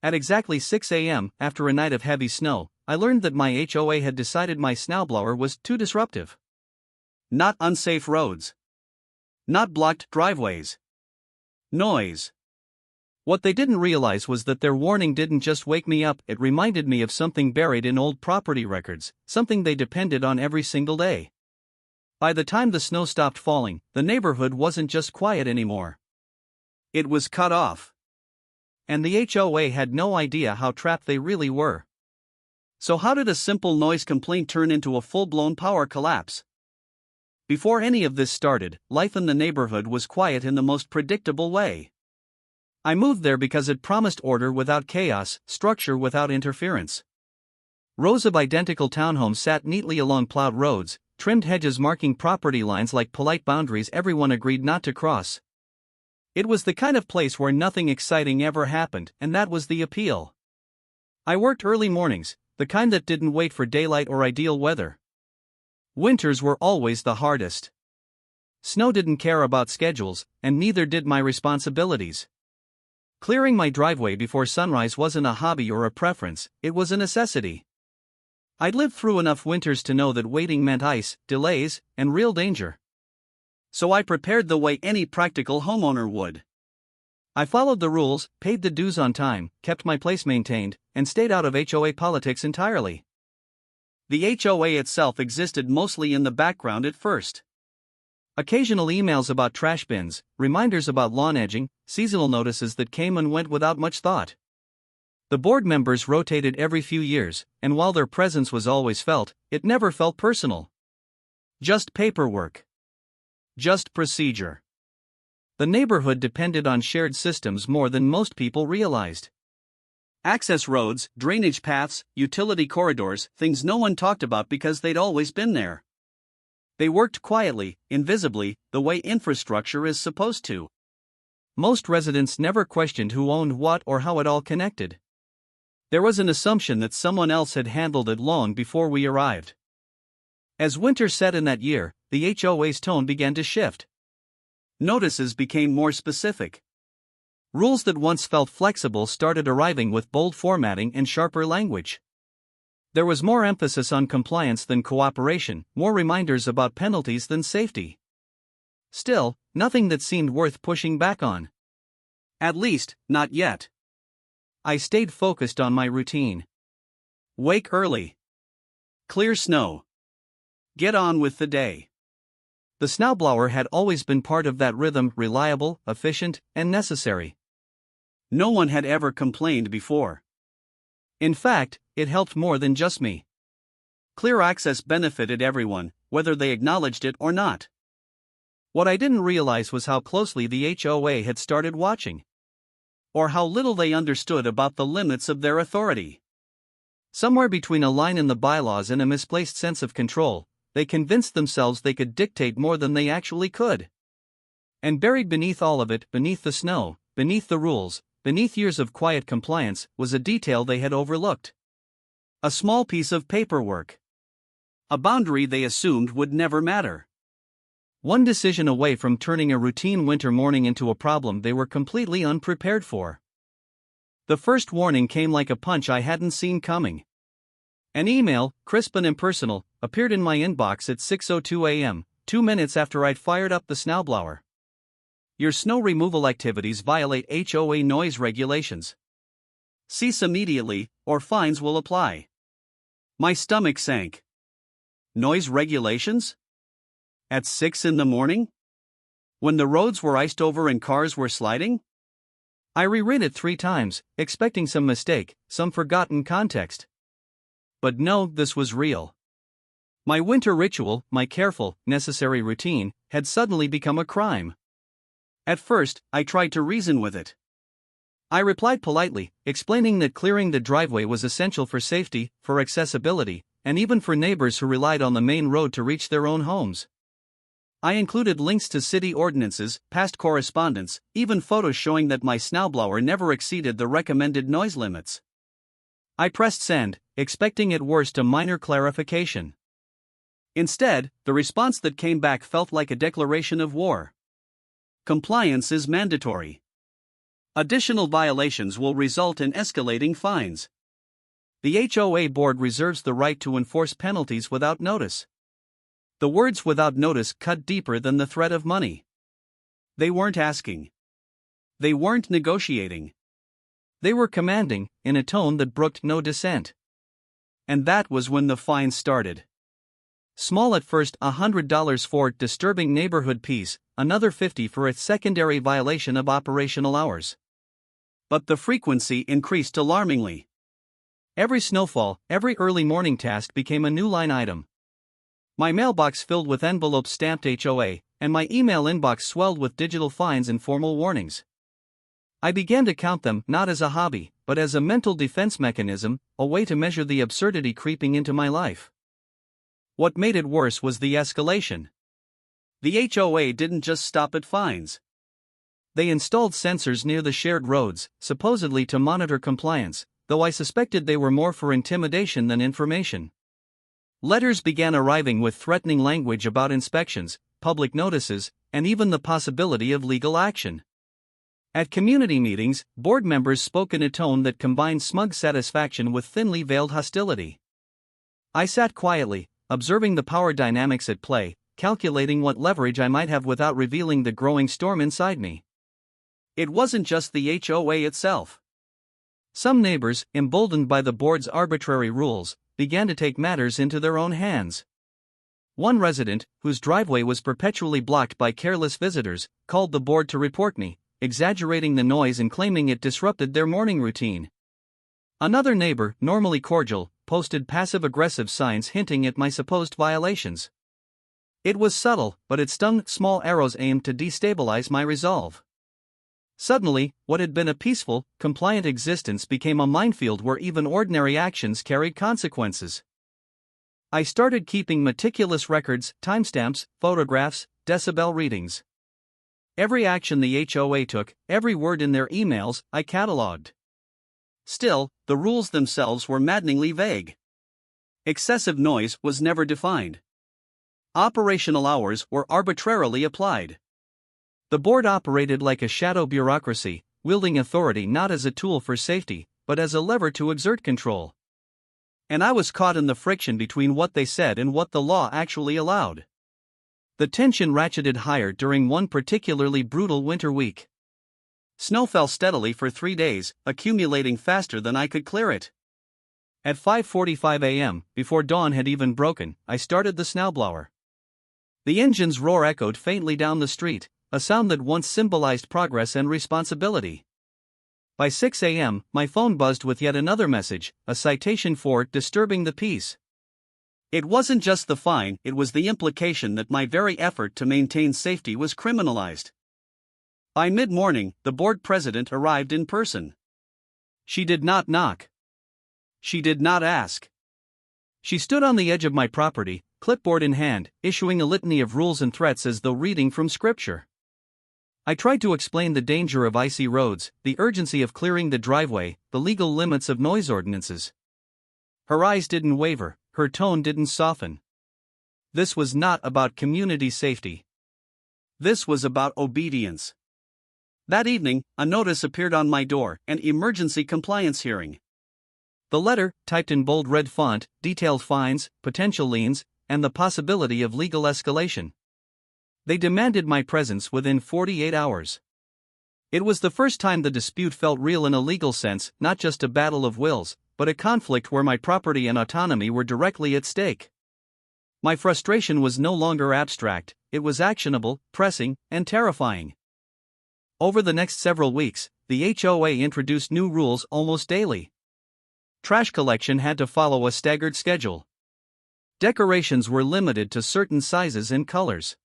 At exactly 6 a.m., after a night of heavy snow, I learned that my HOA had decided my snowblower was too disruptive. Not unsafe roads. Not blocked driveways. Noise. What they didn't realize was that their warning didn't just wake me up, it reminded me of something buried in old property records, something they depended on every single day. By the time the snow stopped falling, the neighborhood wasn't just quiet anymore. It was cut off. And the HOA had no idea how trapped they really were. So how did a simple noise complaint turn into a full-blown power collapse? Before any of this started, life in the neighborhood was quiet in the most predictable way. I moved there because it promised order without chaos, structure without interference. Rows of identical townhomes sat neatly along plowed roads, trimmed hedges marking property lines like polite boundaries everyone agreed not to cross. It was the kind of place where nothing exciting ever happened, and that was the appeal. I worked early mornings, the kind that didn't wait for daylight or ideal weather. Winters were always the hardest. Snow didn't care about schedules, and neither did my responsibilities. Clearing my driveway before sunrise wasn't a hobby or a preference, it was a necessity. I'd lived through enough winters to know that waiting meant ice, delays, and real danger. So I prepared the way any practical homeowner would. I followed the rules, paid the dues on time, kept my place maintained, and stayed out of HOA politics entirely. The HOA itself existed mostly in the background at first. Occasional emails about trash bins, reminders about lawn edging, seasonal notices that came and went without much thought. The board members rotated every few years, and while their presence was always felt, it never felt personal. Just paperwork. Just procedure. The neighborhood depended on shared systems more than most people realized. Access roads, drainage paths, utility corridors, things no one talked about because they'd always been there. They worked quietly, invisibly, the way infrastructure is supposed to. Most residents never questioned who owned what or how it all connected. There was an assumption that someone else had handled it long before we arrived. As winter set in that year, the HOA's tone began to shift. Notices became more specific. Rules that once felt flexible started arriving with bold formatting and sharper language. There was more emphasis on compliance than cooperation, more reminders about penalties than safety. Still, nothing that seemed worth pushing back on. At least, not yet. I stayed focused on my routine. Wake early. Clear snow. Get on with the day. The snowblower had always been part of that rhythm, reliable, efficient, and necessary. No one had ever complained before. In fact, it helped more than just me. Clear access benefited everyone, whether they acknowledged it or not. What I didn't realize was how closely the HOA had started watching. Or how little they understood about the limits of their authority. Somewhere between a line in the bylaws and a misplaced sense of control, they convinced themselves they could dictate more than they actually could. And buried beneath all of it, beneath the snow, beneath the rules, beneath years of quiet compliance, was a detail they had overlooked. A small piece of paperwork. A boundary they assumed would never matter. One decision away from turning a routine winter morning into a problem they were completely unprepared for. The first warning came like a punch I hadn't seen coming. An email, crisp and impersonal, appeared in my inbox at 6:02 a.m., 2 minutes after I'd fired up the snowblower. Your snow removal activities violate HOA noise regulations. Cease immediately, or fines will apply. My stomach sank. Noise regulations? At 6 in the morning? When the roads were iced over and cars were sliding? I reread it 3 times, expecting some mistake, some forgotten context. But no, this was real. My winter ritual, my careful, necessary routine, had suddenly become a crime. At first, I tried to reason with it. I replied politely, explaining that clearing the driveway was essential for safety, for accessibility, and even for neighbors who relied on the main road to reach their own homes. I included links to city ordinances, past correspondence, even photos showing that my snowblower never exceeded the recommended noise limits. I pressed send, expecting at worst a minor clarification. Instead, the response that came back felt like a declaration of war. Compliance is mandatory. Additional violations will result in escalating fines. The HOA board reserves the right to enforce penalties without notice. The words "without notice" cut deeper than the threat of money. They weren't asking. They weren't negotiating. They were commanding, in a tone that brooked no dissent. And that was when the fines started. Small at first, $100 for disturbing neighborhood peace, another $50 for its secondary violation of operational hours. But the frequency increased alarmingly. Every snowfall, every early morning task became a new line item. My mailbox filled with envelopes stamped HOA, and my email inbox swelled with digital fines and formal warnings. I began to count them not as a hobby, but as a mental defense mechanism, a way to measure the absurdity creeping into my life. What made it worse was the escalation. The HOA didn't just stop at fines. They installed sensors near the shared roads, supposedly to monitor compliance, though I suspected they were more for intimidation than information. Letters began arriving with threatening language about inspections, public notices, and even the possibility of legal action. At community meetings, board members spoke in a tone that combined smug satisfaction with thinly veiled hostility. I sat quietly, observing the power dynamics at play, calculating what leverage I might have without revealing the growing storm inside me. It wasn't just the HOA itself. Some neighbors, emboldened by the board's arbitrary rules, began to take matters into their own hands. One resident, whose driveway was perpetually blocked by careless visitors, called the board to report me, exaggerating the noise and claiming it disrupted their morning routine. Another neighbor, normally cordial, posted passive-aggressive signs hinting at my supposed violations. It was subtle, but it stung, small arrows aimed to destabilize my resolve. Suddenly, what had been a peaceful, compliant existence became a minefield where even ordinary actions carried consequences. I started keeping meticulous records, timestamps, photographs, decibel readings. Every action the HOA took, every word in their emails, I catalogued. Still, the rules themselves were maddeningly vague. Excessive noise was never defined. Operational hours were arbitrarily applied. The board operated like a shadow bureaucracy, wielding authority not as a tool for safety, but as a lever to exert control. And I was caught in the friction between what they said and what the law actually allowed. The tension ratcheted higher during one particularly brutal winter week. Snow fell steadily for 3 days, accumulating faster than I could clear it. At 5:45 a.m., before dawn had even broken, I started the snowblower. The engine's roar echoed faintly down the street, a sound that once symbolized progress and responsibility. By 6 a.m., my phone buzzed with yet another message, a citation for disturbing the peace. It wasn't just the fine, it was the implication that my very effort to maintain safety was criminalized. By mid-morning, the board president arrived in person. She did not knock. She did not ask. She stood on the edge of my property, clipboard in hand, issuing a litany of rules and threats as though reading from scripture. I tried to explain the danger of icy roads, the urgency of clearing the driveway, the legal limits of noise ordinances. Her eyes didn't waver, her tone didn't soften. This was not about community safety. This was about obedience. That evening, a notice appeared on my door, an emergency compliance hearing. The letter, typed in bold red font, detailed fines, potential liens, and the possibility of legal escalation. They demanded my presence within 48 hours. It was the first time the dispute felt real in a legal sense, not just a battle of wills, but a conflict where my property and autonomy were directly at stake. My frustration was no longer abstract, it was actionable, pressing, and terrifying. Over the next several weeks, the HOA introduced new rules almost daily. Trash collection had to follow a staggered schedule. Decorations were limited to certain sizes and colors.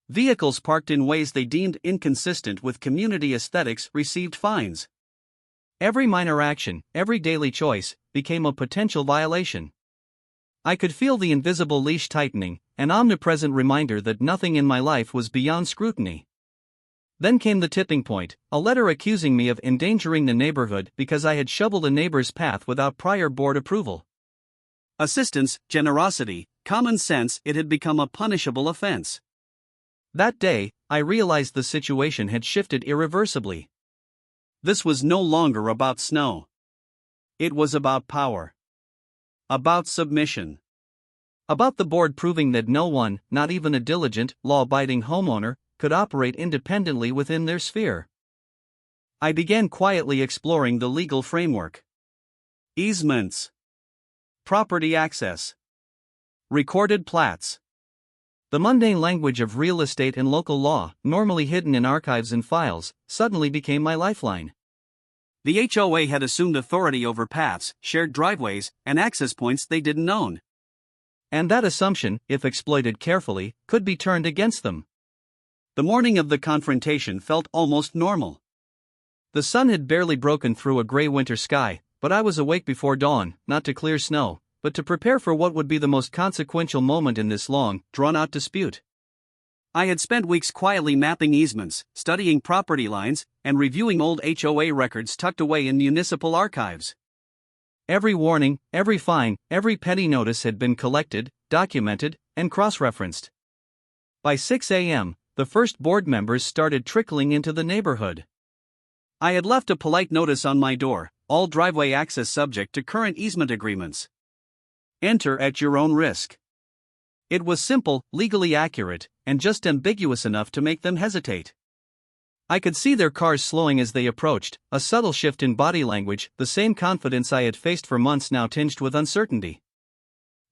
Vehicles parked in ways they deemed inconsistent with community aesthetics received fines. Every minor action, every daily choice, became a potential violation. I could feel the invisible leash tightening, an omnipresent reminder that nothing in my life was beyond scrutiny. Then came the tipping point, a letter accusing me of endangering the neighborhood because I had shoveled a neighbor's path without prior board approval. Assistance, generosity, common sense, it had become a punishable offense. That day, I realized the situation had shifted irreversibly. This was no longer about snow. It was about power. About submission. About the board proving that no one, not even a diligent, law-abiding homeowner, could operate independently within their sphere. I began quietly exploring the legal framework. Easements. Property access. Recorded plats. The mundane language of real estate and local law, normally hidden in archives and files, suddenly became my lifeline. The HOA had assumed authority over paths, shared driveways, and access points they didn't own. And that assumption, if exploited carefully, could be turned against them. The morning of the confrontation felt almost normal. The sun had barely broken through a gray winter sky, but I was awake before dawn, not to clear snow, but to prepare for what would be the most consequential moment in this long, drawn-out dispute. I had spent weeks quietly mapping easements, studying property lines, and reviewing old HOA records tucked away in municipal archives. Every warning, every fine, every petty notice had been collected, documented, and cross-referenced. By 6 a.m., the first board members started trickling into the neighborhood. I had left a polite notice on my door, all driveway access subject to current easement agreements. Enter at your own risk. It was simple, legally accurate, and just ambiguous enough to make them hesitate. I could see their cars slowing as they approached, a subtle shift in body language, the same confidence I had faced for months now tinged with uncertainty.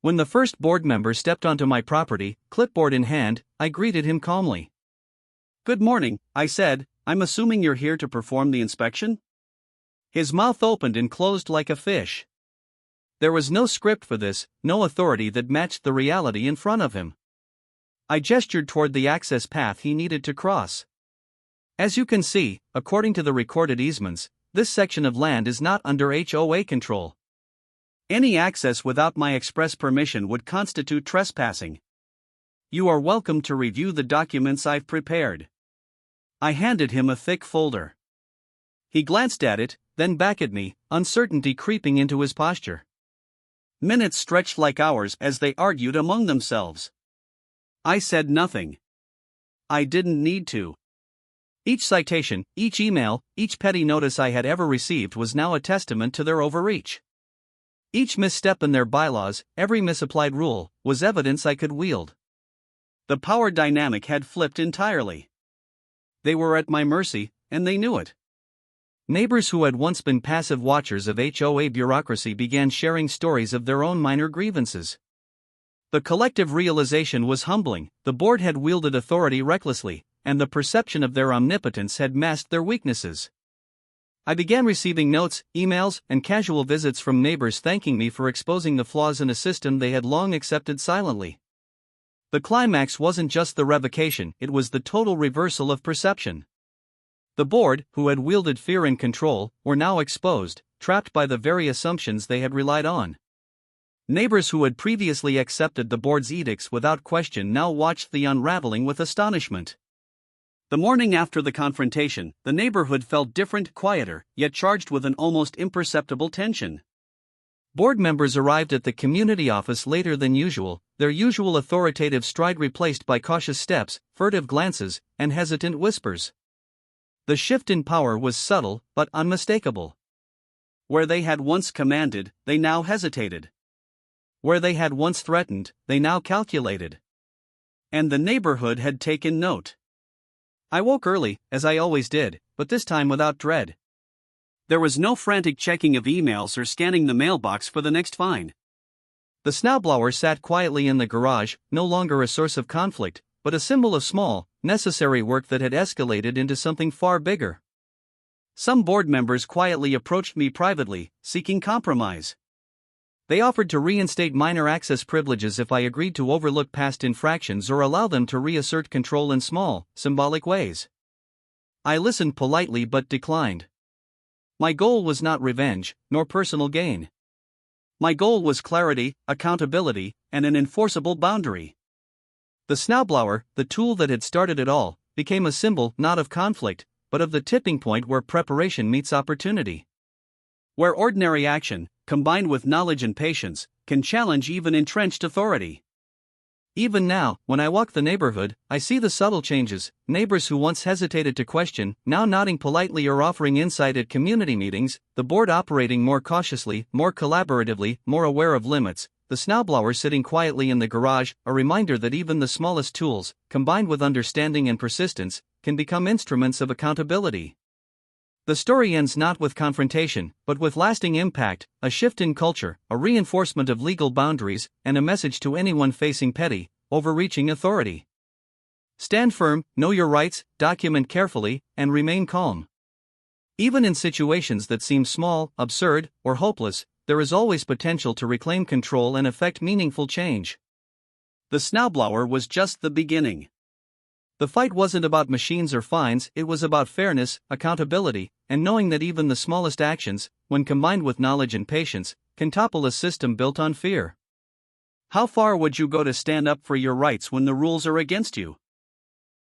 When the first board member stepped onto my property, clipboard in hand, I greeted him calmly. "Good morning," I said. "I'm assuming you're here to perform the inspection?" His mouth opened and closed like a fish. There was no script for this, no authority that matched the reality in front of him. I gestured toward the access path he needed to cross. As you can see, according to the recorded easements, this section of land is not under HOA control. Any access without my express permission would constitute trespassing. You are welcome to review the documents I've prepared. I handed him a thick folder. He glanced at it, then back at me, uncertainty creeping into his posture. Minutes stretched like hours as they argued among themselves. I said nothing. I didn't need to. Each citation, each email, each petty notice I had ever received was now a testament to their overreach. Each misstep in their bylaws, every misapplied rule, was evidence I could wield. The power dynamic had flipped entirely. They were at my mercy, and they knew it. Neighbors who had once been passive watchers of HOA bureaucracy began sharing stories of their own minor grievances. The collective realization was humbling: the board had wielded authority recklessly, and the perception of their omnipotence had masked their weaknesses. I began receiving notes, emails, and casual visits from neighbors thanking me for exposing the flaws in a system they had long accepted silently. The climax wasn't just the revocation, it was the total reversal of perception. The board, who had wielded fear and control, were now exposed, trapped by the very assumptions they had relied on. Neighbors who had previously accepted the board's edicts without question now watched the unraveling with astonishment. The morning after the confrontation, the neighborhood felt different, quieter, yet charged with an almost imperceptible tension. Board members arrived at the community office later than usual, their usual authoritative stride replaced by cautious steps, furtive glances, and hesitant whispers. The shift in power was subtle, but unmistakable. Where they had once commanded, they now hesitated. Where they had once threatened, they now calculated. And the neighborhood had taken note. I woke early, as I always did, but this time without dread. There was no frantic checking of emails or scanning the mailbox for the next fine. The snowblower sat quietly in the garage, no longer a source of conflict, but a symbol of small, necessary work that had escalated into something far bigger. Some board members quietly approached me privately, seeking compromise. They offered to reinstate minor access privileges if I agreed to overlook past infractions or allow them to reassert control in small, symbolic ways. I listened politely but declined. My goal was not revenge, nor personal gain. My goal was clarity, accountability, and an enforceable boundary. The snowblower, the tool that had started it all, became a symbol not of conflict, but of the tipping point where preparation meets opportunity. Where ordinary action, combined with knowledge and patience, can challenge even entrenched authority. Even now, when I walk the neighborhood, I see the subtle changes. Neighbors who once hesitated to question, now nodding politely or offering insight at community meetings, the board operating more cautiously, more collaboratively, more aware of limits, the snowblower sitting quietly in the garage, a reminder that even the smallest tools, combined with understanding and persistence, can become instruments of accountability. The story ends not with confrontation, but with lasting impact, a shift in culture, a reinforcement of legal boundaries, and a message to anyone facing petty, overreaching authority. Stand firm, know your rights, document carefully, and remain calm. Even in situations that seem small, absurd, or hopeless, there is always potential to reclaim control and effect meaningful change. The snowblower was just the beginning. The fight wasn't about machines or fines, it was about fairness, accountability, and knowing that even the smallest actions, when combined with knowledge and patience, can topple a system built on fear. How far would you go to stand up for your rights when the rules are against you?